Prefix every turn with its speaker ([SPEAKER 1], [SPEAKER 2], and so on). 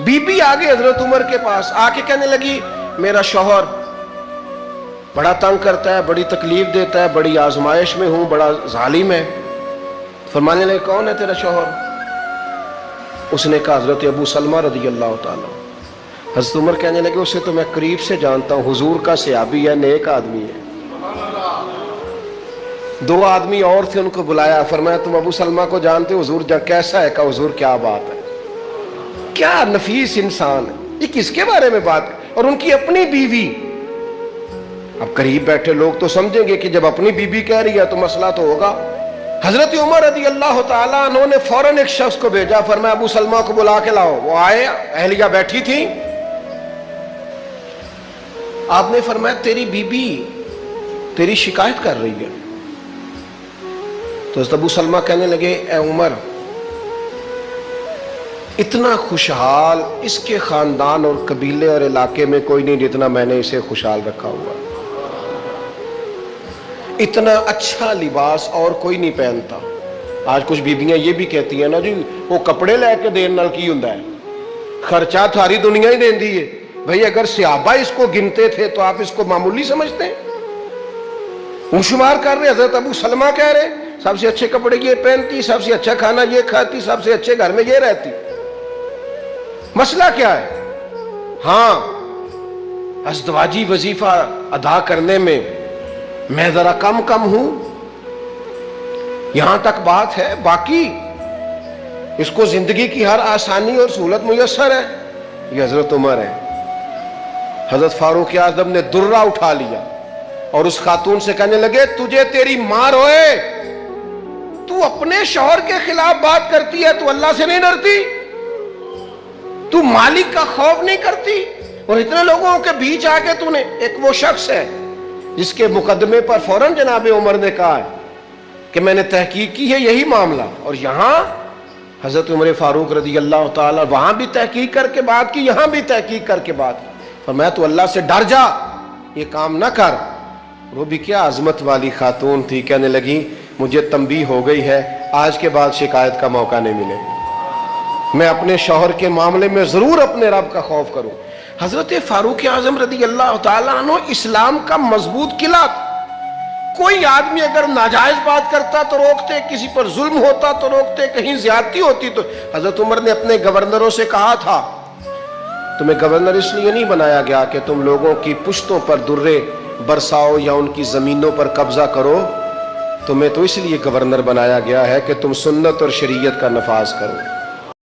[SPEAKER 1] Be be آگے حضرت عمر کے پاس آ کے کہنے لگی میرا شوہر بڑا تنگ کرتا ہے، بڑی تکلیف دیتا ہے، بڑی آزمائش میں ہوں، بڑا ظالم ہے۔ فرمانے لگے کون ہے تیرا شوہر؟ اس نے کہا حضرت ابو سلمہ رضی اللہ تعالیٰ۔ حضرت عمر کہنے لگے اسے تو میں قریب سے جانتا ہوں، حضور کا صحابی ہے، نیک آدمی ہے۔ دو آدمی اور تھے، ان کو بلایا، فرمایا تم ابو سلمہ کو جانتے ہو؟ حضور کیسا ہے؟ کہا حضور کیا بات ہے، کیا نفیس انسان ہے، یہ کس کے بارے میں بات؟ اور ان کی اپنی بیوی۔ اب قریب بیٹھے لوگ تو سمجھیں گے کہ جب اپنی بیوی کہہ رہی ہے تو مسئلہ تو ہوگا۔ حضرت عمر رضی اللہ تعالیٰ عنہ نے فوراً ایک شخص کو بھیجا، فرمایا ابو سلمہ کو بلا کے لاؤ۔ وہ آئے، اہلیہ بیٹھی تھی۔ آپ نے فرمایا تیری بیوی تیری شکایت کر رہی ہے۔ تو حضرت ابو سلمہ کہنے لگے اے عمر، اتنا خوشحال اس کے خاندان اور قبیلے اور علاقے میں کوئی نہیں جتنا میں نے اسے خوشحال رکھا ہوا، اتنا اچھا لباس اور کوئی نہیں پہنتا۔ آج کچھ بیبیاں یہ بھی کہتی ہیں نا جی وہ کپڑے لے کے دین نال کی ہوندا ہے، خرچہ ساری دنیا ہی دین دی ہے۔ بھئی اگر صحابہ اس کو گنتے تھے تو آپ اس کو معمولی سمجھتے ہیں؟ وہ شمار کر رہے، حضرت ابو سلمہ کہہ رہے سب سے اچھے کپڑے یہ پہنتی، سب سے اچھا کھانا یہ کھاتی، سب سے اچھے گھر میں یہ رہتی۔ مسئلہ کیا ہے؟ ہاں ازدواجی وظیفہ ادا کرنے میں میں ذرا کم ہوں، یہاں تک بات ہے، باقی اس کو زندگی کی ہر آسانی اور سہولت میسر ہے۔ یہ حضرت عمر ہے۔ حضرت فاروق اعظم نے درہ اٹھا لیا اور اس خاتون سے کہنے لگے تجھے تیری ماں روئے، تو اپنے شوہر کے خلاف بات کرتی ہے، تو اللہ سے نہیں ڈرتی؟ تو مالک کا خوف نہیں کرتی؟ اور اتنے لوگوں کے بیچ آ کے تو نے، ایک وہ شخص ہے جس کے مقدمے پر فوراً جناب عمر نے کہا ہے کہ میں نے تحقیق کی ہے یہی معاملہ، اور یہاں حضرت عمر فاروق رضی اللہ تعالیٰ وہاں بھی تحقیق کر کے بات کی، یہاں بھی تحقیق کر کے بات کی۔ فرمایا تو اللہ سے ڈر جا، یہ کام نہ کر۔ وہ بھی کیا عظمت والی خاتون تھی، کہنے لگی مجھے تنبیہ ہو گئی ہے، آج کے بعد شکایت کا موقع نہیں ملے گا، میں اپنے شوہر کے معاملے میں ضرور اپنے رب کا خوف کروں۔ حضرت فاروق اعظم رضی اللہ تعالیٰ عنہ اسلام کا مضبوط قلعہ۔ کوئی آدمی اگر ناجائز بات کرتا تو روکتے، کسی پر ظلم ہوتا تو روکتے، کہیں زیادتی ہوتی تو حضرت عمر نے اپنے گورنروں سے کہا تھا تمہیں گورنر اس لیے نہیں بنایا گیا کہ تم لوگوں کی پشتوں پر درے برساؤ یا ان کی زمینوں پر قبضہ کرو، تمہیں تو اس لیے گورنر بنایا گیا ہے کہ تم سنت اور شریعت کا نفاذ کرو۔